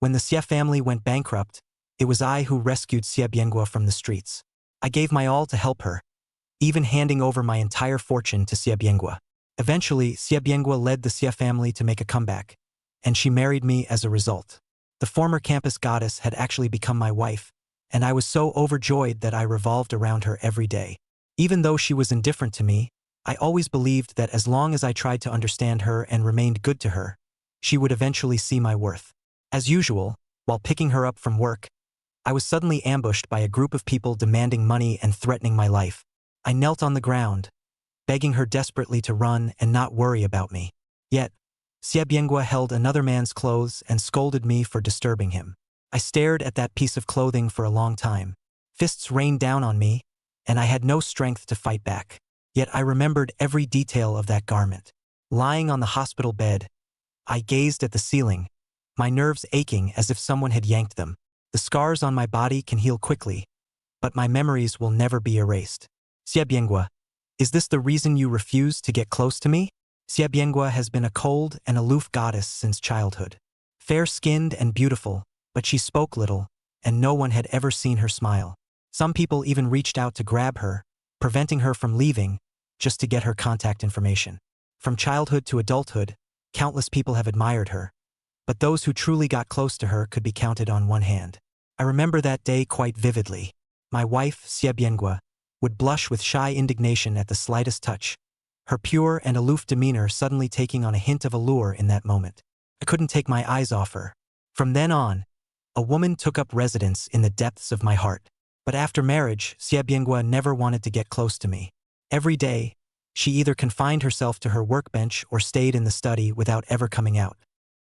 When the Xie family went bankrupt, it was I who rescued Xie Biangu from the streets. I gave my all to help her, even handing over my entire fortune to Xie Biangu. Eventually, Xie Biangu led the Xie family to make a comeback, and she married me as a result. The former campus goddess had actually become my wife, and I was so overjoyed that I revolved around her every day. Even though she was indifferent to me, I always believed that as long as I tried to understand her and remained good to her, she would eventually see my worth. As usual, while picking her up from work, I was suddenly ambushed by a group of people demanding money and threatening my life. I knelt on the ground, begging her desperately to run and not worry about me. Yet, Xie Biangu held another man's clothes and scolded me for disturbing him. I stared at that piece of clothing for a long time. Fists rained down on me, and I had no strength to fight back. Yet I remembered every detail of that garment. Lying on the hospital bed, I gazed at the ceiling, my nerves aching as if someone had yanked them. The scars on my body can heal quickly, but my memories will never be erased. Xie Biangu, is this the reason you refuse to get close to me? Xie Biangu has been a cold and aloof goddess since childhood. Fair-skinned and beautiful, but she spoke little, and no one had ever seen her smile. Some people even reached out to grab her, preventing her from leaving, just to get her contact information. From childhood to adulthood, countless people have admired her, but those who truly got close to her could be counted on one hand. I remember that day quite vividly. My wife, Xie Biangu, would blush with shy indignation at the slightest touch, her pure and aloof demeanor suddenly taking on a hint of allure in that moment. I couldn't take my eyes off her. From then on, a woman took up residence in the depths of my heart. But after marriage, Xie Biangu never wanted to get close to me. Every day, she either confined herself to her workbench or stayed in the study without ever coming out.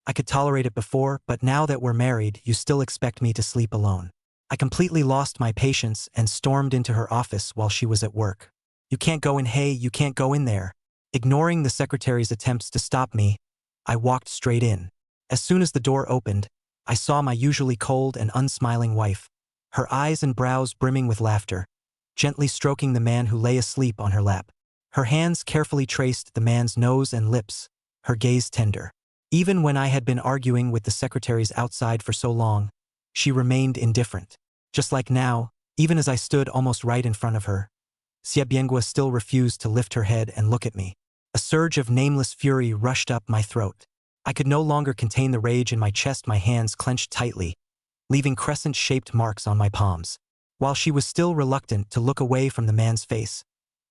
I could tolerate it before, but now that we're married, you still expect me to sleep alone. I completely lost my patience and stormed into her office while she was at work. You can't go in, hey, you can't go in there. Ignoring the secretary's attempts to stop me, I walked straight in. As soon as the door opened, I saw my usually cold and unsmiling wife, her eyes and brows brimming with laughter, gently stroking the man who lay asleep on her lap. Her hands carefully traced the man's nose and lips, her gaze tender. Even when I had been arguing with the secretaries outside for so long, she remained indifferent. Just like now, even as I stood almost right in front of her, Xie Biangu still refused to lift her head and look at me. A surge of nameless fury rushed up my throat. I could no longer contain the rage in my chest, my hands clenched tightly, leaving crescent-shaped marks on my palms. While she was still reluctant to look away from the man's face,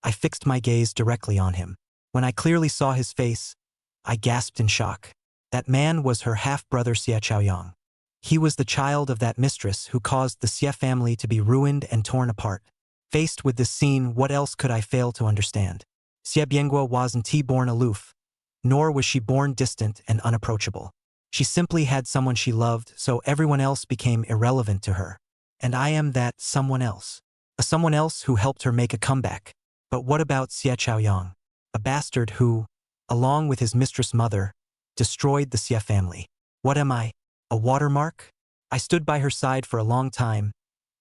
I fixed my gaze directly on him. When I clearly saw his face, I gasped in shock. That man was her half-brother Xie Zhaoyang. He was the child of that mistress who caused the Xie family to be ruined and torn apart. Faced with this scene, what else could I fail to understand? Xie Biangu wasn't born aloof, nor was she born distant and unapproachable. She simply had someone she loved, so everyone else became irrelevant to her. And I am that someone else. A someone else who helped her make a comeback. But what about Xie Zhaoyang? A bastard who, along with his mistress mother, destroyed the Xie family. What am I? A watermark? I stood by her side for a long time,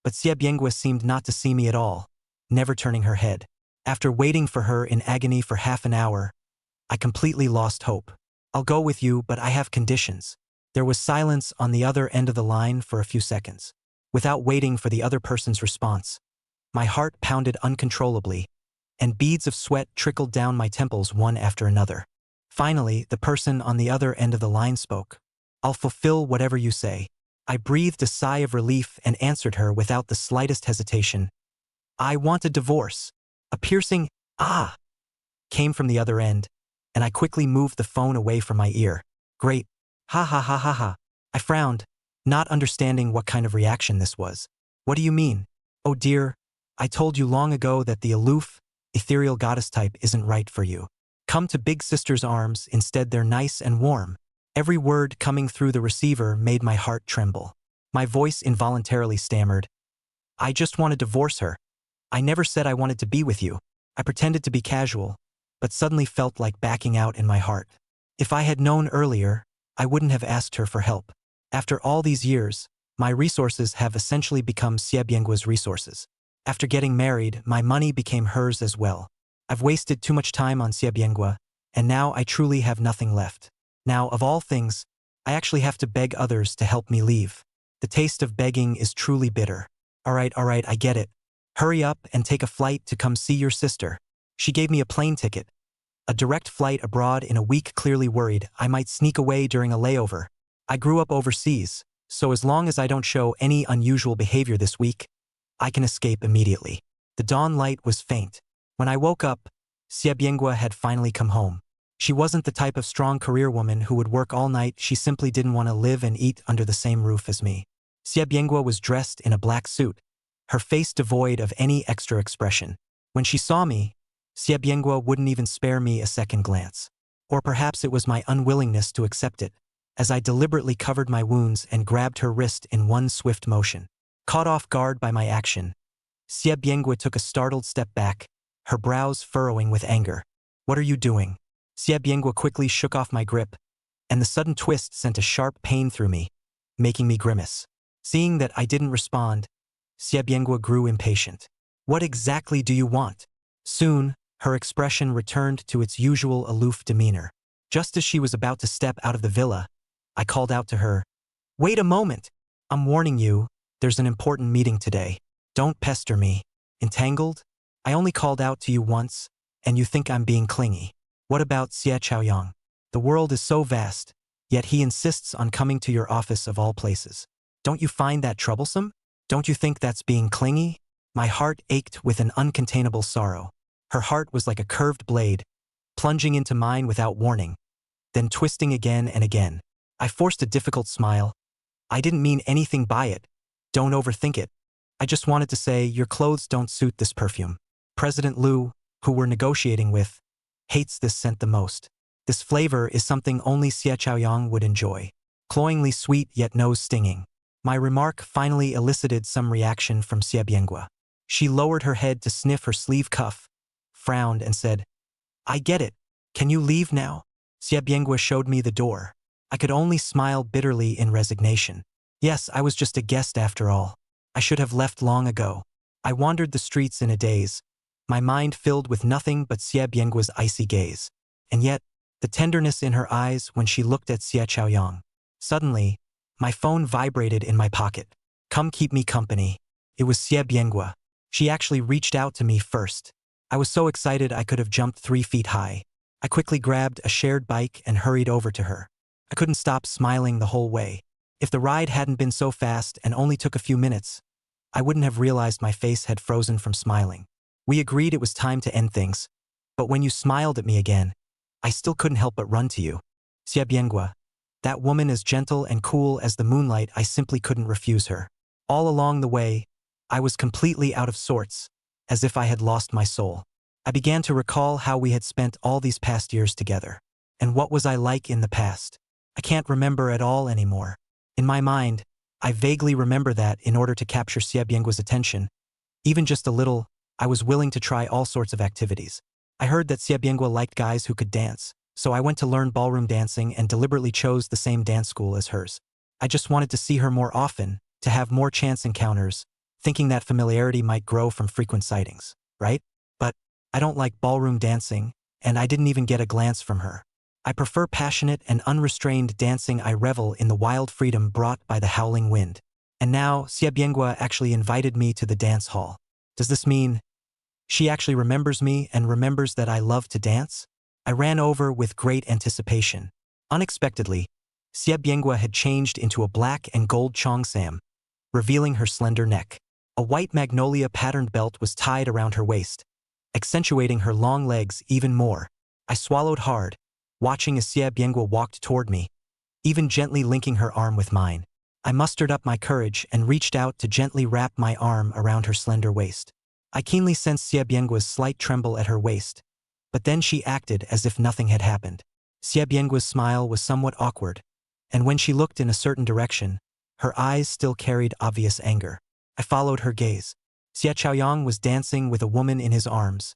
but Xie Biangu seemed not to see me at all, never turning her head. After waiting for her in agony for half an hour, I completely lost hope. I'll go with you, but I have conditions. There was silence on the other end of the line for a few seconds. Without waiting for the other person's response, my heart pounded uncontrollably, and beads of sweat trickled down my temples one after another. Finally, the person on the other end of the line spoke. I'll fulfill whatever you say. I breathed a sigh of relief and answered her without the slightest hesitation. I want a divorce. A piercing, "Ah!" came from the other end, and I quickly moved the phone away from my ear. Great. Ha ha ha ha ha. I frowned, not understanding what kind of reaction this was. What do you mean? Oh dear, I told you long ago that the aloof, ethereal goddess type isn't right for you. Come to Big Sister's arms, instead they're nice and warm. Every word coming through the receiver made my heart tremble. My voice involuntarily stammered. I just want to divorce her. I never said I wanted to be with you. I pretended to be casual, but suddenly felt like backing out in my heart. If I had known earlier, I wouldn't have asked her for help. After all these years, my resources have essentially become Xie Biangu's resources. After getting married, my money became hers as well. I've wasted too much time on Xie Biangu, and now I truly have nothing left. Now, of all things, I actually have to beg others to help me leave. The taste of begging is truly bitter. All right, I get it. Hurry up and take a flight to come see your sister. She gave me a plane ticket. A direct flight abroad in a week, clearly worried I might sneak away during a layover. I grew up overseas, so as long as I don't show any unusual behavior this week, I can escape immediately. The dawn light was faint. When I woke up, Xie Biangu had finally come home. She wasn't the type of strong career woman who would work all night. She simply didn't want to live and eat under the same roof as me. Xie Biangu was dressed in a black suit, her face devoid of any extra expression. When she saw me, Xie Biangu wouldn't even spare me a second glance. Or perhaps it was my unwillingness to accept it, as I deliberately covered my wounds and grabbed her wrist in one swift motion. Caught off guard by my action, Xie Biangu took a startled step back, her brows furrowing with anger. What are you doing? Xie Biangu quickly shook off my grip, and the sudden twist sent a sharp pain through me, making me grimace. Seeing that I didn't respond, Xie Biangu grew impatient. What exactly do you want? Soon, her expression returned to its usual aloof demeanor. Just as she was about to step out of the villa, I called out to her, "Wait a moment! I'm warning you, there's an important meeting today. Don't pester me. Entangled? I only called out to you once, and you think I'm being clingy. What about Xie Zhaoyang? The world is so vast, yet he insists on coming to your office of all places. Don't you find that troublesome? Don't you think that's being clingy?" My heart ached with an uncontainable sorrow. Her heart was like a curved blade, plunging into mine without warning, then twisting again and again. I forced a difficult smile. I didn't mean anything by it. Don't overthink it. I just wanted to say your clothes don't suit this perfume. President Liu, who we're negotiating with, hates this scent the most. This flavor is something only Xie Zhaoyang would enjoy. Cloyingly sweet yet nose-stinging. My remark finally elicited some reaction from Xie Biangu. She lowered her head to sniff her sleeve cuff, frowned and said, "I get it. Can you leave now?" Xie Biangu showed me the door. I could only smile bitterly in resignation. Yes, I was just a guest after all. I should have left long ago. I wandered the streets in a daze, my mind filled with nothing but Xie Biangu's icy gaze. And yet, the tenderness in her eyes when she looked at Xie Zhaoyang. Suddenly, my phone vibrated in my pocket. Come keep me company. It was Xie Biangu. She actually reached out to me first. I was so excited I could have jumped 3 feet high. I quickly grabbed a shared bike and hurried over to her. I couldn't stop smiling the whole way. If the ride hadn't been so fast and only took a few minutes, I wouldn't have realized my face had frozen from smiling. We agreed it was time to end things, but when you smiled at me again, I still couldn't help but run to you. Xie Biangu, that woman as gentle and cool as the moonlight, I simply couldn't refuse her. All along the way, I was completely out of sorts, as if I had lost my soul. I began to recall how we had spent all these past years together. And what was I like in the past? I can't remember at all anymore. In my mind, I vaguely remember that in order to capture Xie Biangu's attention, even just a little, I was willing to try all sorts of activities. I heard that Xie Biangu liked guys who could dance, so I went to learn ballroom dancing and deliberately chose the same dance school as hers. I just wanted to see her more often, to have more chance encounters, thinking that familiarity might grow from frequent sightings, right? But I don't like ballroom dancing, and I didn't even get a glance from her. I prefer passionate and unrestrained dancing. I revel in the wild freedom brought by the howling wind. And now, Xie Biangu actually invited me to the dance hall. Does this mean she actually remembers me and remembers that I love to dance? I ran over with great anticipation. Unexpectedly, Xie Biangu had changed into a black and gold cheongsam, revealing her slender neck. A white magnolia patterned belt was tied around her waist, accentuating her long legs even more. I swallowed hard, watching as Xie Biangu walked toward me, even gently linking her arm with mine. I mustered up my courage and reached out to gently wrap my arm around her slender waist. I keenly sensed Xie Biangu's slight tremble at her waist, but then she acted as if nothing had happened. Xie Biangu's smile was somewhat awkward, and when she looked in a certain direction, her eyes still carried obvious anger. I followed her gaze. Xie Zhaoyang was dancing with a woman in his arms,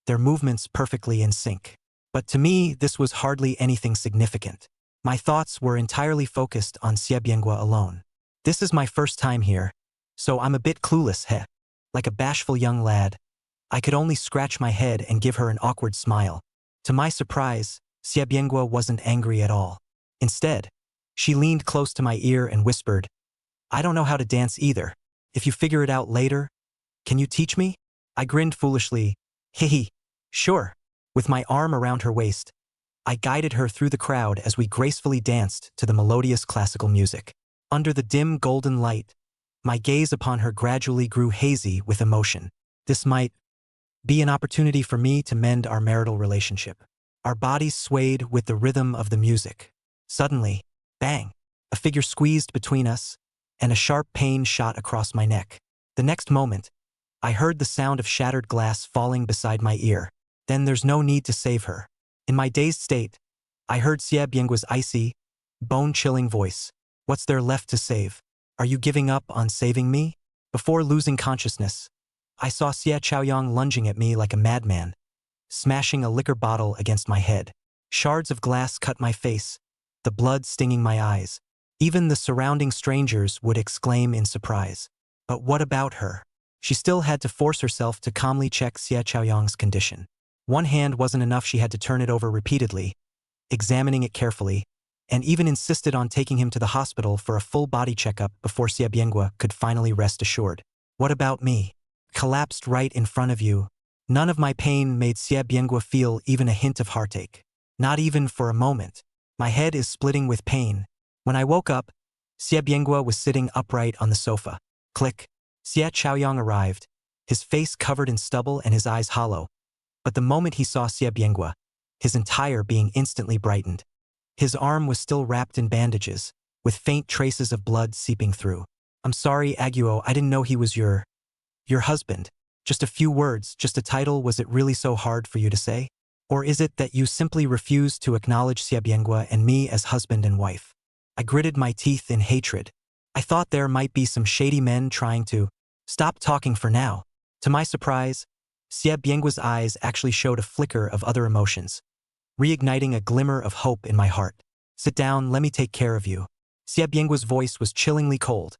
their movements perfectly in sync. But to me, this was hardly anything significant. My thoughts were entirely focused on Xie Biangu alone. This is my first time here, so I'm a bit clueless, heh. Like a bashful young lad, I could only scratch my head and give her an awkward smile. To my surprise, Xie Biangu wasn't angry at all. Instead, She leaned close to my ear and whispered, "I don't know how to dance either. If you figure it out later, can you teach me?" I grinned foolishly. Hehe, sure. With my arm around her waist, I guided her through the crowd as we gracefully danced to the melodious classical music. Under the dim golden light, my gaze upon her gradually grew hazy with emotion. This might be an opportunity for me to mend our marital relationship. Our bodies swayed with the rhythm of the music. Suddenly, bang, a figure squeezed between us, and a sharp pain shot across my neck. The next moment, I heard the sound of shattered glass falling beside my ear. Then there's no need to save her. In my dazed state, I heard Xie Biangu's icy, bone-chilling voice. What's there left to save? Are you giving up on saving me? Before losing consciousness, I saw Xie Zhaoyang lunging at me like a madman, smashing a liquor bottle against my head. Shards of glass cut my face, the blood stinging my eyes. Even the surrounding strangers would exclaim in surprise. But what about her? She still had to force herself to calmly check Xie Zhaoyang's condition. One hand wasn't enough, she had to turn it over repeatedly, examining it carefully, and even insisted on taking him to the hospital for a full body checkup before Xie Biangu could finally rest assured. What about me? Collapsed right in front of you. None of my pain made Xie Biangu feel even a hint of heartache. Not even for a moment. My head is splitting with pain. When I woke up, Xie Biangu was sitting upright on the sofa. Click. Xie Zhaoyang arrived, his face covered in stubble and his eyes hollow. But the moment he saw Xie Biangu, his entire being instantly brightened. His arm was still wrapped in bandages, with faint traces of blood seeping through. "I'm sorry, Aguo, I didn't know he was your husband. Just a few words, just a title. Was it really so hard for you to say? Or is it that you simply refuse to acknowledge Xie Biangu and me as husband and wife?" I gritted my teeth in hatred. I thought there might be some shady men trying to stop talking for now. To my surprise, Xie Biangu's eyes actually showed a flicker of other emotions, reigniting a glimmer of hope in my heart. "Sit down, let me take care of you." Xie Biangu's voice was chillingly cold,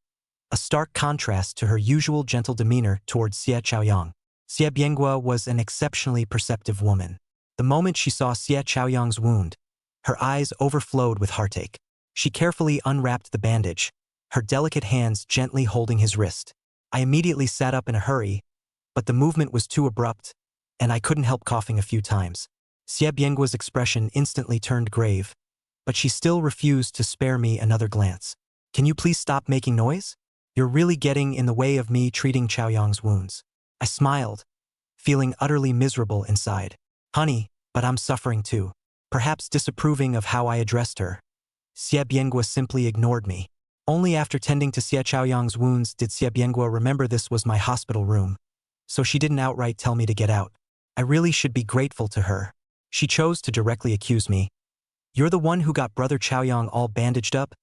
a stark contrast to her usual gentle demeanor towards Xie Zhaoyang. Xie Biangu was an exceptionally perceptive woman. The moment she saw Xie Zhaoyang's wound, her eyes overflowed with heartache. She carefully unwrapped the bandage, her delicate hands gently holding his wrist. I immediately sat up in a hurry, but the movement was too abrupt, and I couldn't help coughing a few times. Xie Biangu's expression instantly turned grave, but she still refused to spare me another glance. "Can you please stop making noise? You're really getting in the way of me treating Zhaoyang's wounds." I smiled, feeling utterly miserable inside. "Honey, but I'm suffering too." Perhaps disapproving of how I addressed her, Xie Biangu simply ignored me. Only after tending to Xie Zhaoyang's wounds did Xie Biangu remember this was my hospital room, so she didn't outright tell me to get out. I really should be grateful to her. She chose to directly accuse me. "You're the one who got Brother Zhaoyang all bandaged up?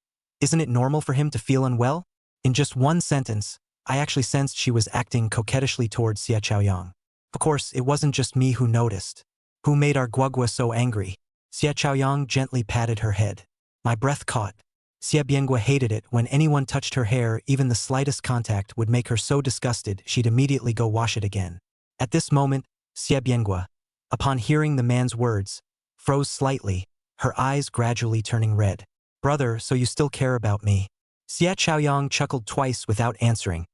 Isn't it normal for him to feel unwell?" In just one sentence, I actually sensed she was acting coquettishly towards Xie Zhaoyang. Of course, it wasn't just me who noticed. Who made our Guagua so angry? Xie Zhaoyang gently patted her head. My breath caught. Xie Biangu hated it when anyone touched her hair. Even the slightest contact would make her so disgusted she'd immediately go wash it again. At this moment, Xie Biangu, upon hearing the man's words, froze slightly, her eyes gradually turning red. "Brother, so you still care about me?" Xie Zhaoyang chuckled twice without answering,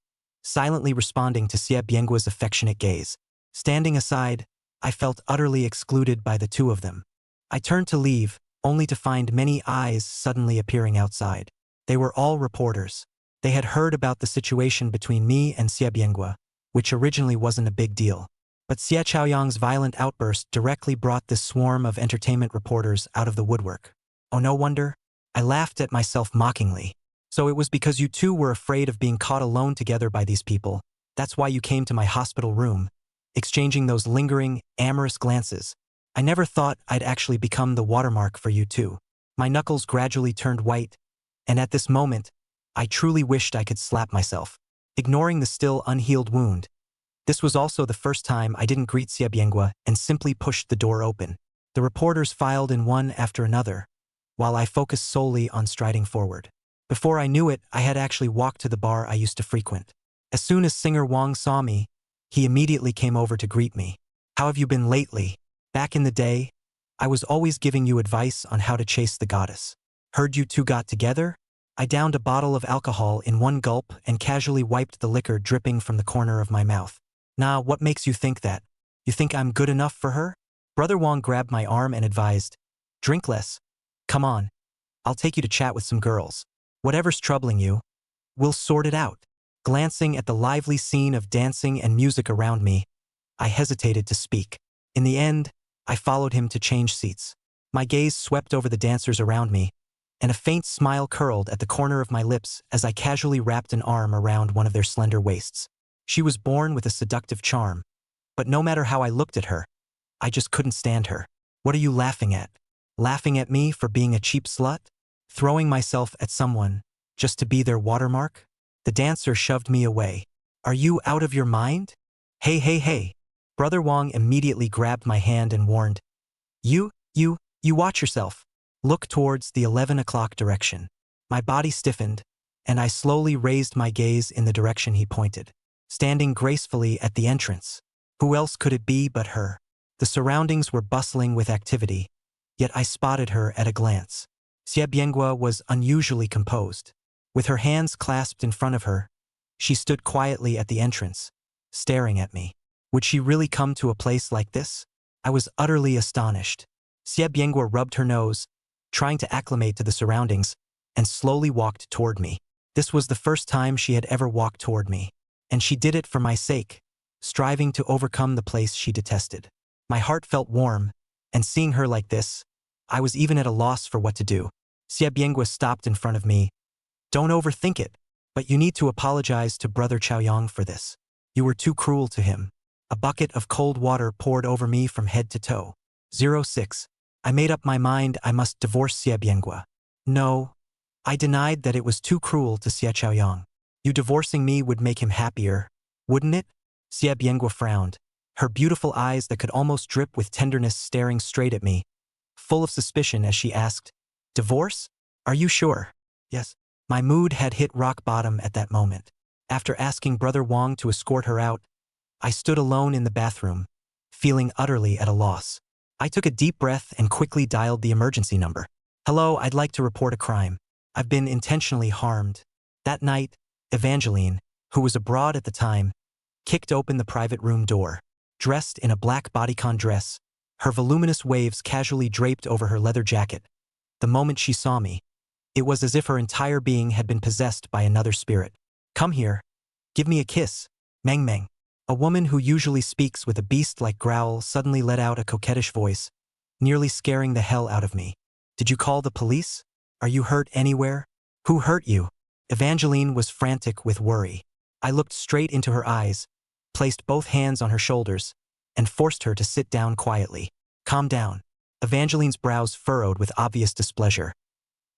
silently responding to Xie Biangu's affectionate gaze. Standing aside, I felt utterly excluded by the two of them. I turned to leave, only to find many eyes suddenly appearing outside. They were all reporters. They had heard about the situation between me and Xie Biangu, which originally wasn't a big deal. But Xie Zhaoyang's violent outburst directly brought this swarm of entertainment reporters out of the woodwork. Oh, no wonder. I laughed at myself mockingly. "So it was because you two were afraid of being caught alone together by these people. That's why you came to my hospital room, exchanging those lingering, amorous glances. I never thought I'd actually become the watermark for you two." My knuckles gradually turned white, and at this moment, I truly wished I could slap myself. Ignoring the still unhealed wound, this was also the first time I didn't greet Xie Biangu and simply pushed the door open. The reporters filed in one after another, while I focused solely on striding forward. Before I knew it, I had actually walked to the bar I used to frequent. As soon as Singer Wang saw me, he immediately came over to greet me. "How have you been lately? Back in the day, I was always giving you advice on how to chase the goddess." Heard you two got together? I downed a bottle of alcohol in one gulp and casually wiped the liquor dripping from the corner of my mouth. Nah, what makes you think that? You think I'm good enough for her? Brother Wang grabbed my arm and advised, drink less. Come on. I'll take you to chat with some girls. Whatever's troubling you, we'll sort it out. Glancing at the lively scene of dancing and music around me, I hesitated to speak. In the end, I followed him to change seats. My gaze swept over the dancers around me, and a faint smile curled at the corner of my lips as I casually wrapped an arm around one of their slender waists. She was born with a seductive charm, but no matter how I looked at her, I just couldn't stand her. What are you laughing at? Laughing at me for being a cheap slut? Throwing myself at someone just to be their watermark? The dancer shoved me away. Are you out of your mind? Hey, hey, hey. Brother Wang immediately grabbed my hand and warned, You watch yourself. Look towards the 11 o'clock direction. My body stiffened, and I slowly raised my gaze in the direction he pointed. Standing gracefully at the entrance. Who else could it be but her? The surroundings were bustling with activity, yet I spotted her at a glance. Xie Biangu was unusually composed. With her hands clasped in front of her, she stood quietly at the entrance, staring at me. Would she really come to a place like this? I was utterly astonished. Xie Biangu rubbed her nose, trying to acclimate to the surroundings, and slowly walked toward me. This was the first time she had ever walked toward me, and she did it for my sake, striving to overcome the place she detested. My heart felt warm, and seeing her like this, I was even at a loss for what to do. Xie Biangu stopped in front of me. Don't overthink it, but you need to apologize to Brother Zhaoyang for this. You were too cruel to him. A bucket of cold water poured over me from head to toe. 06. I made up my mind I must divorce Xie Biangu. No, I denied that it was too cruel to Xie Zhaoyang. You divorcing me would make him happier, wouldn't it? Xie Biangu frowned, her beautiful eyes that could almost drip with tenderness staring straight at me, full of suspicion as she asked, Divorce? Are you sure? Yes. My mood had hit rock bottom at that moment. After asking Brother Wang to escort her out, I stood alone in the bathroom, feeling utterly at a loss. I took a deep breath and quickly dialed the emergency number. Hello, I'd like to report a crime. I've been intentionally harmed. That night, Evangeline, who was abroad at the time, kicked open the private room door. Dressed in a black bodycon dress, her voluminous waves casually draped over her leather jacket. The moment she saw me, it was as if her entire being had been possessed by another spirit. Come here. Give me a kiss. Meng Meng. A woman who usually speaks with a beast-like growl suddenly let out a coquettish voice, nearly scaring the hell out of me. Did you call the police? Are you hurt anywhere? Who hurt you? Evangeline was frantic with worry. I looked straight into her eyes, placed both hands on her shoulders, and forced her to sit down quietly. Calm down. Evangeline's brows furrowed with obvious displeasure.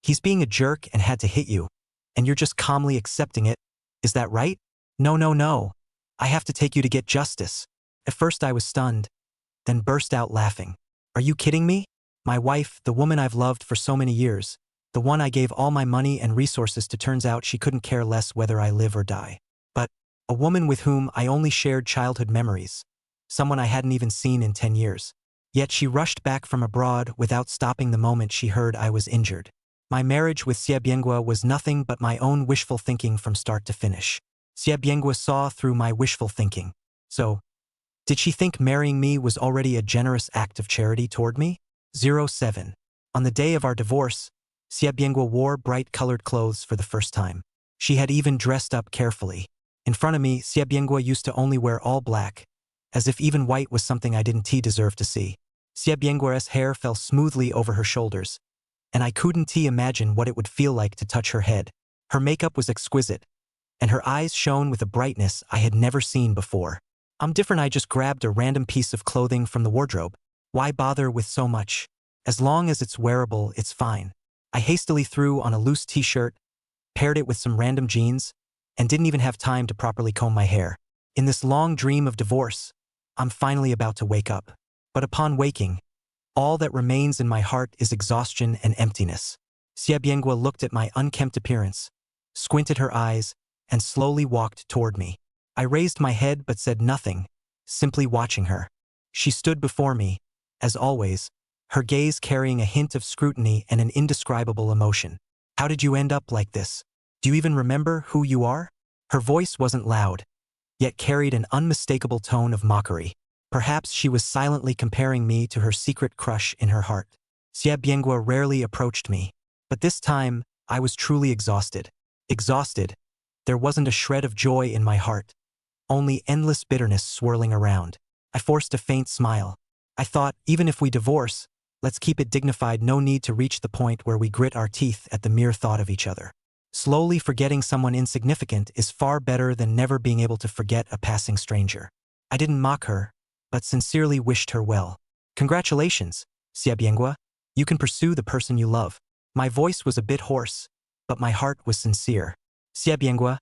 He's being a jerk and had to hit you, and you're just calmly accepting it. Is that right? No. I have to take you to get justice. At first I was stunned, then burst out laughing. Are you kidding me? My wife, the woman I've loved for so many years, the one I gave all my money and resources to, turns out she couldn't care less whether I live or die. But a woman with whom I only shared childhood memories, someone I hadn't even seen in 10 years. Yet she rushed back from abroad without stopping the moment she heard I was injured. My marriage with Xie Biangu was nothing but my own wishful thinking from start to finish. Xie Biangu saw through my wishful thinking. So, did she think marrying me was already a generous act of charity toward me? 07. On the day of our divorce, Xie Biangu wore bright-colored clothes for the first time. She had even dressed up carefully. In front of me, Xie Biangu used to only wear all black, as if even white was something I didn't deserve to see. Xie Biangu's hair fell smoothly over her shoulders, and I couldn't imagine what it would feel like to touch her head. Her makeup was exquisite, and her eyes shone with a brightness I had never seen before. I'm different. I just grabbed a random piece of clothing from the wardrobe. Why bother with so much? As long as it's wearable, it's fine. I hastily threw on a loose t-shirt, paired it with some random jeans, and didn't even have time to properly comb my hair. In this long dream of divorce, I'm finally about to wake up. But upon waking, all that remains in my heart is exhaustion and emptiness. Xie Biangu looked at my unkempt appearance, squinted her eyes, and slowly walked toward me. I raised my head but said nothing, simply watching her. She stood before me, as always, her gaze carrying a hint of scrutiny and an indescribable emotion. How did you end up like this? Do you even remember who you are? Her voice wasn't loud, yet carried an unmistakable tone of mockery. Perhaps she was silently comparing me to her secret crush in her heart. Xie Biangu rarely approached me, but this time I was truly exhausted. Exhausted. There wasn't a shred of joy in my heart, only endless bitterness swirling around. I forced a faint smile. I thought, even if we divorce, let's keep it dignified, no need to reach the point where we grit our teeth at the mere thought of each other. Slowly forgetting someone insignificant is far better than never being able to forget a passing stranger. I didn't mock her, but sincerely wished her well. Congratulations, Xie Biangu. You can pursue the person you love. My voice was a bit hoarse, but my heart was sincere. Xie Biangu,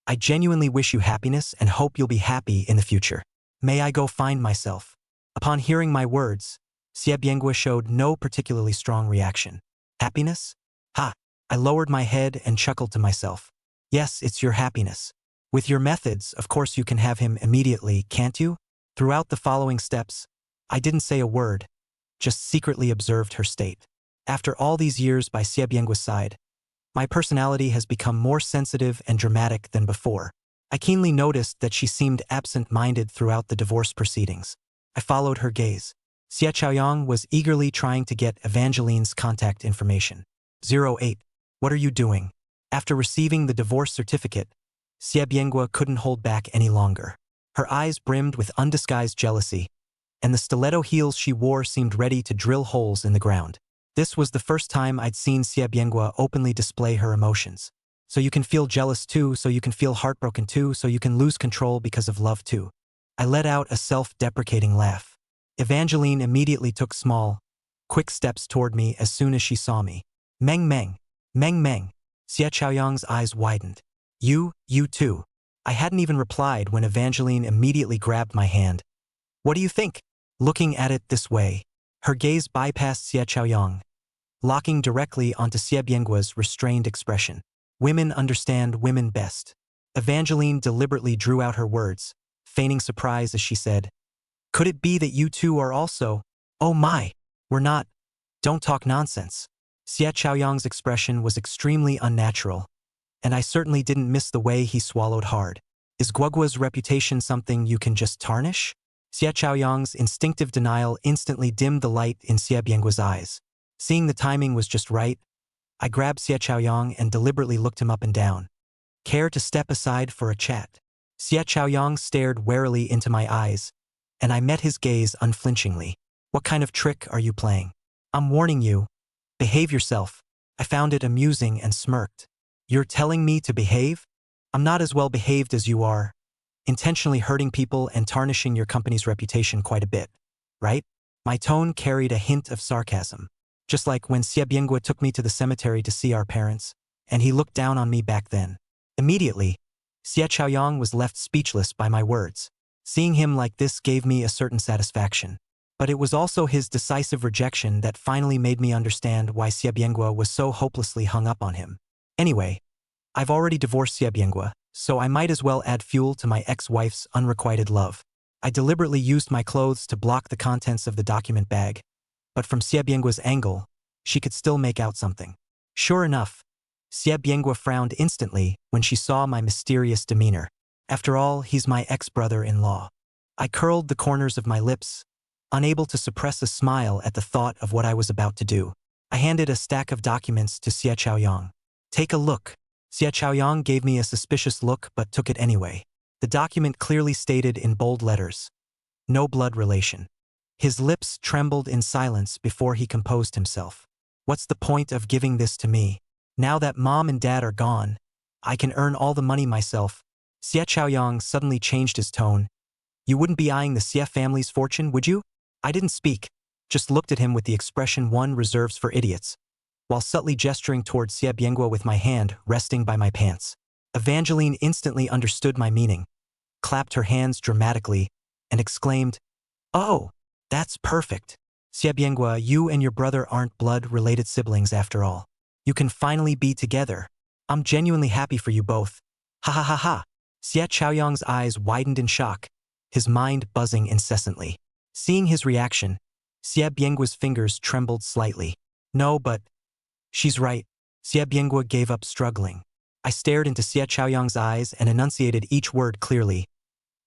I genuinely wish you happiness and hope you'll be happy in the future. May I go find myself? Upon hearing my words, Xie Biangu showed no particularly strong reaction. Happiness? Ha! I lowered my head and chuckled to myself. Yes, it's your happiness. With your methods, of course you can have him immediately, can't you? Throughout the following steps, I didn't say a word, just secretly observed her state. After all these years by Xie Biangu's side, my personality has become more sensitive and dramatic than before. I keenly noticed that she seemed absent-minded throughout the divorce proceedings. I followed her gaze. Xie Zhaoyang was eagerly trying to get Evangeline's contact information. 08. What are you doing? After receiving the divorce certificate, Xie Biangu couldn't hold back any longer. Her eyes brimmed with undisguised jealousy, and the stiletto heels she wore seemed ready to drill holes in the ground. This was the first time I'd seen Xie Biangu openly display her emotions. So you can feel jealous too, so you can feel heartbroken too, so you can lose control because of love too. I let out a self-deprecating laugh. Evangeline immediately took small, quick steps toward me as soon as she saw me. Meng Meng, Meng Meng. Xie Zhaoyang's eyes widened. You too. I hadn't even replied when Evangeline immediately grabbed my hand. What do you think? Looking at it this way, her gaze bypassed Xie Zhaoyang, locking directly onto Xie Biangu's restrained expression. Women understand women best. Evangeline deliberately drew out her words, feigning surprise as she said, Could it be that you two are also? Oh my, we're not. Don't talk nonsense. Xie Zhaoyang's expression was extremely unnatural, and I certainly didn't miss the way he swallowed hard. Is Guoguo's reputation something you can just tarnish? Xie Zhaoyang's instinctive denial instantly dimmed the light in Xie Biangu's eyes. Seeing the timing was just right, I grabbed Xie Zhaoyang and deliberately looked him up and down. Care to step aside for a chat? Xie Zhaoyang stared warily into my eyes, and I met his gaze unflinchingly. What kind of trick are you playing? I'm warning you. Behave yourself. I found it amusing and smirked. You're telling me to behave? I'm not as well behaved as you are, intentionally hurting people and tarnishing your company's reputation quite a bit, right? My tone carried a hint of sarcasm. Just like when Xie Biangu took me to the cemetery to see our parents, and he looked down on me back then. Immediately, Xie Zhaoyang was left speechless by my words. Seeing him like this gave me a certain satisfaction. But it was also his decisive rejection that finally made me understand why Xie Biangu was so hopelessly hung up on him. Anyway, I've already divorced Xie Biangu, so I might as well add fuel to my ex-wife's unrequited love. I deliberately used my clothes to block the contents of the document bag, but from Xie Biangu's angle, she could still make out something. Sure enough, Xie Biangu frowned instantly when she saw my mysterious demeanor. After all, he's my ex-brother-in-law. I curled the corners of my lips, unable to suppress a smile at the thought of what I was about to do. I handed a stack of documents to Xie Zhaoyang. Take a look. Xie Zhaoyang gave me a suspicious look but took it anyway. The document clearly stated in bold letters, no blood relation. His lips trembled in silence before he composed himself. What's the point of giving this to me? Now that mom and dad are gone, I can earn all the money myself. Xie Zhaoyang suddenly changed his tone. You wouldn't be eyeing the Xie family's fortune, would you? I didn't speak, just looked at him with the expression one reserves for idiots, while subtly gesturing toward Xie Biangu with my hand resting by my pants. Evangeline instantly understood my meaning, clapped her hands dramatically, and exclaimed, Oh, that's perfect. Xie Biangu, you and your brother aren't blood-related siblings after all. You can finally be together. I'm genuinely happy for you both. Ha ha ha ha. Xie Zhaoyang's eyes widened in shock, his mind buzzing incessantly. Seeing his reaction, Xie Biangua's fingers trembled slightly. No, but… She's right. Xie Biangu gave up, struggling. I stared into Xie Zhaoyang's eyes and enunciated each word clearly.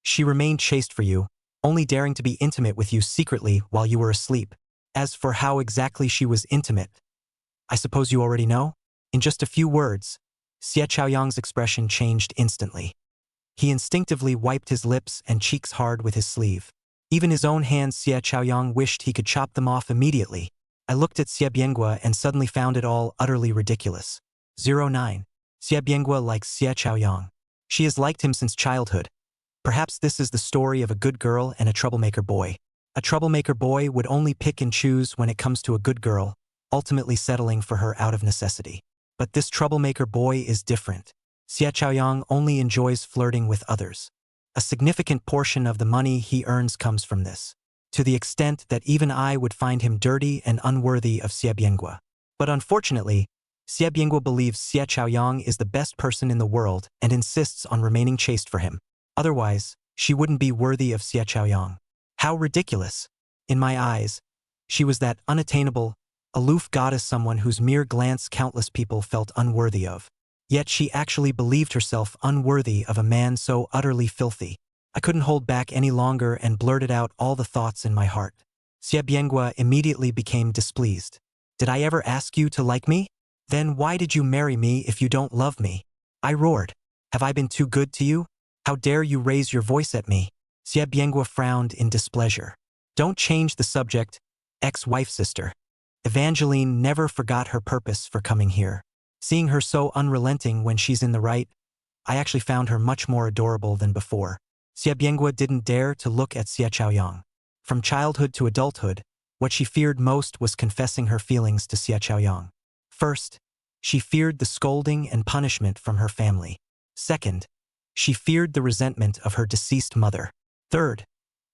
She remained chaste for you, only daring to be intimate with you secretly while you were asleep. As for how exactly she was intimate, I suppose you already know? In just a few words, Xie Zhaoyang's expression changed instantly. He instinctively wiped his lips and cheeks hard with his sleeve. Even his own hands, Xie Zhaoyang wished he could chop them off immediately. I looked at Xie Biangu and suddenly found it all utterly ridiculous. 09. Xie Biangu likes Xie Zhaoyang. She has liked him since childhood. Perhaps this is the story of a good girl and a troublemaker boy. A troublemaker boy would only pick and choose when it comes to a good girl, ultimately settling for her out of necessity. But this troublemaker boy is different. Xie Zhaoyang only enjoys flirting with others. A significant portion of the money he earns comes from this, to the extent that even I would find him dirty and unworthy of Xie Biangu. But unfortunately, Xie Biangu believes Xie Zhaoyang is the best person in the world and insists on remaining chaste for him. Otherwise, she wouldn't be worthy of Xie Zhaoyang. How ridiculous! In my eyes, she was that unattainable, aloof goddess, someone whose mere glance countless people felt unworthy of. Yet she actually believed herself unworthy of a man so utterly filthy. I couldn't hold back any longer and blurted out all the thoughts in my heart. Xie Biangu immediately became displeased. Did I ever ask you to like me? Then why did you marry me if you don't love me? I roared. Have I been too good to you? How dare you raise your voice at me? Xie Biangu frowned in displeasure. Don't change the subject, ex-wife sister. Evangeline never forgot her purpose for coming here. Seeing her so unrelenting when she's in the right, I actually found her much more adorable than before. Xie Biangu didn't dare to look at Xie Zhaoyang. From childhood to adulthood, what she feared most was confessing her feelings to Xie Zhaoyang. First, she feared the scolding and punishment from her family. Second, she feared the resentment of her deceased mother. Third,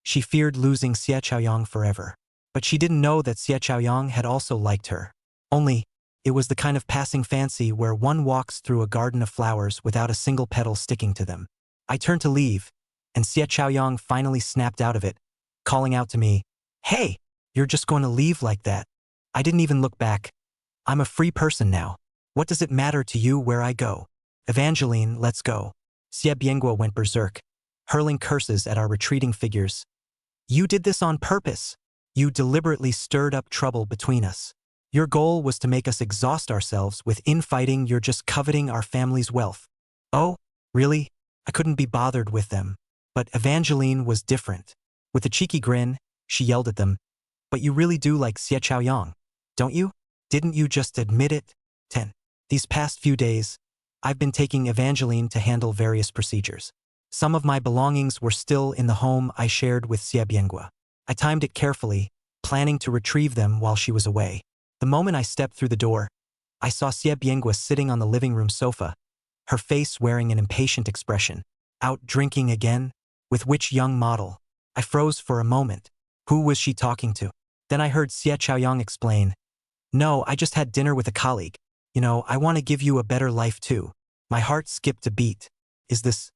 she feared losing Xie Zhaoyang forever. But she didn't know that Xie Zhaoyang had also liked her. Only, it was the kind of passing fancy where one walks through a garden of flowers without a single petal sticking to them. I turned to leave, and Xie Zhaoyang finally snapped out of it, calling out to me, "Hey, you're just going to leave like that?" I didn't even look back. I'm a free person now. What does it matter to you where I go? Evangeline, let's go. Xie Biangu went berserk, hurling curses at our retreating figures. You did this on purpose. You deliberately stirred up trouble between us. Your goal was to make us exhaust ourselves with infighting. You're just coveting our family's wealth. Oh, really? I couldn't be bothered with them. But Evangeline was different. With a cheeky grin, she yelled at them, "But you really do like Xie Zhaoyang, don't you? Didn't you just admit it?" 10. These past few days, I've been taking Evangeline to handle various procedures. Some of my belongings were still in the home I shared with Xie Biangu. I timed it carefully, planning to retrieve them while she was away. The moment I stepped through the door, I saw Xie Biangu sitting on the living room sofa, her face wearing an impatient expression. Out drinking again? With which young model? I froze for a moment. Who was she talking to? Then I heard Xie Zhaoyang explain. No, I just had dinner with a colleague. You know, I want to give you a better life too. My heart skipped a beat. Is this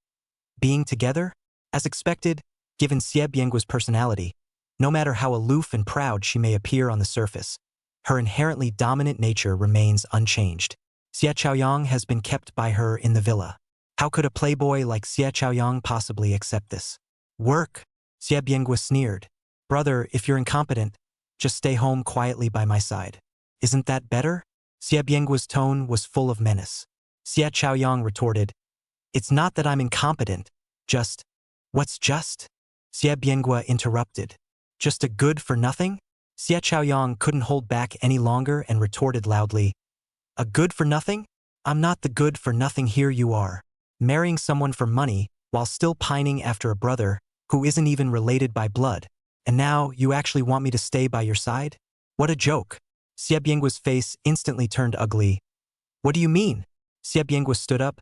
being together? As expected, given Xie Biangu's personality, no matter how aloof and proud she may appear on the surface, her inherently dominant nature remains unchanged. Xie Zhaoyang has been kept by her in the villa. How could a playboy like Xie Zhaoyang possibly accept this? Work? Xie Biangu sneered. Brother, if you're incompetent, just stay home quietly by my side. Isn't that better? Xie Biangu's tone was full of menace. Xie Zhaoyang retorted, It's not that I'm incompetent, just… What's just? Xie Biangu interrupted. Just a good for nothing? Xie Zhaoyang couldn't hold back any longer and retorted loudly, A good for nothing? I'm not the good for nothing. Here you are, marrying someone for money while still pining after a brother who isn't even related by blood. And now you actually want me to stay by your side? What a joke. Xie Biangu's face instantly turned ugly. What do you mean? Xie Biangu stood up,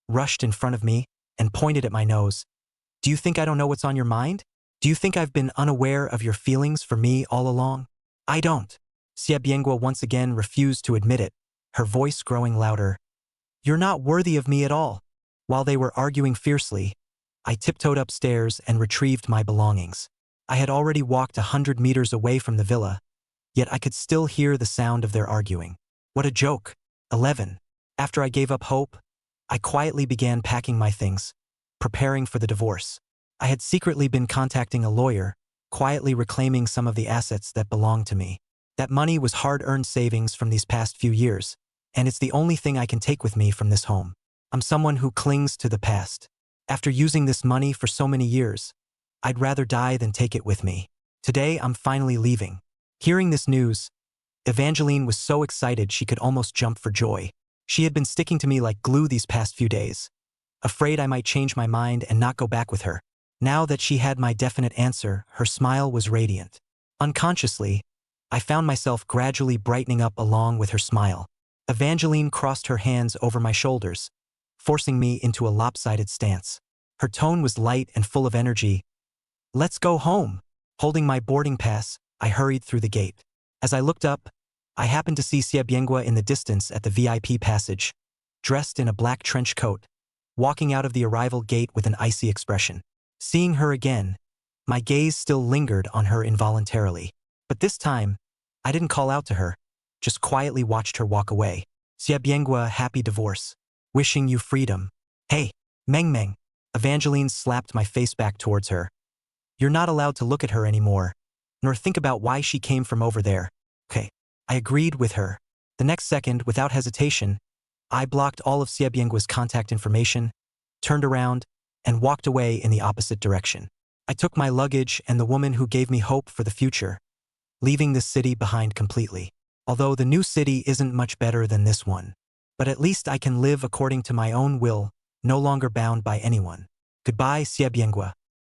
rushed in front of me, and pointed at my nose. Do you think I don't know what's on your mind? Do you think I've been unaware of your feelings for me all along? I don't. Xie Biangu once again refused to admit it, her voice growing louder. You're not worthy of me at all. While they were arguing fiercely, I tiptoed upstairs and retrieved my belongings. I had already walked 100 meters away from the villa, yet I could still hear the sound of their arguing. What a joke. 11. After I gave up hope, I quietly began packing my things, preparing for the divorce. I had secretly been contacting a lawyer, quietly reclaiming some of the assets that belonged to me. That money was hard-earned savings from these past few years, and it's the only thing I can take with me from this home. I'm someone who clings to the past. After using this money for so many years, I'd rather die than take it with me. Today, I'm finally leaving. Hearing this news, Evangeline was so excited she could almost jump for joy. She had been sticking to me like glue these past few days, afraid I might change my mind and not go back with her. Now that she had my definite answer, her smile was radiant. Unconsciously, I found myself gradually brightening up along with her smile. Evangeline crossed her hands over my shoulders, forcing me into a lopsided stance. Her tone was light and full of energy. Let's go home. Holding my boarding pass, I hurried through the gate. As I looked up, I happened to see Xie Biangu in the distance at the VIP passage, dressed in a black trench coat, walking out of the arrival gate with an icy expression. Seeing her again, my gaze still lingered on her involuntarily. But this time, I didn't call out to her, just quietly watched her walk away. Xie Biangu, happy divorce. Wishing you freedom. Hey, Meng Meng. Evangeline slapped my face back towards her. You're not allowed to look at her anymore, nor think about why she came from over there. Okay. I agreed with her. The next second, without hesitation, I blocked all of Xie Biangu's contact information, turned around, and walked away in the opposite direction. I took my luggage and the woman who gave me hope for the future, leaving this city behind completely. Although the new city isn't much better than this one. But at least I can live according to my own will, no longer bound by anyone. Goodbye, Xie Biangu.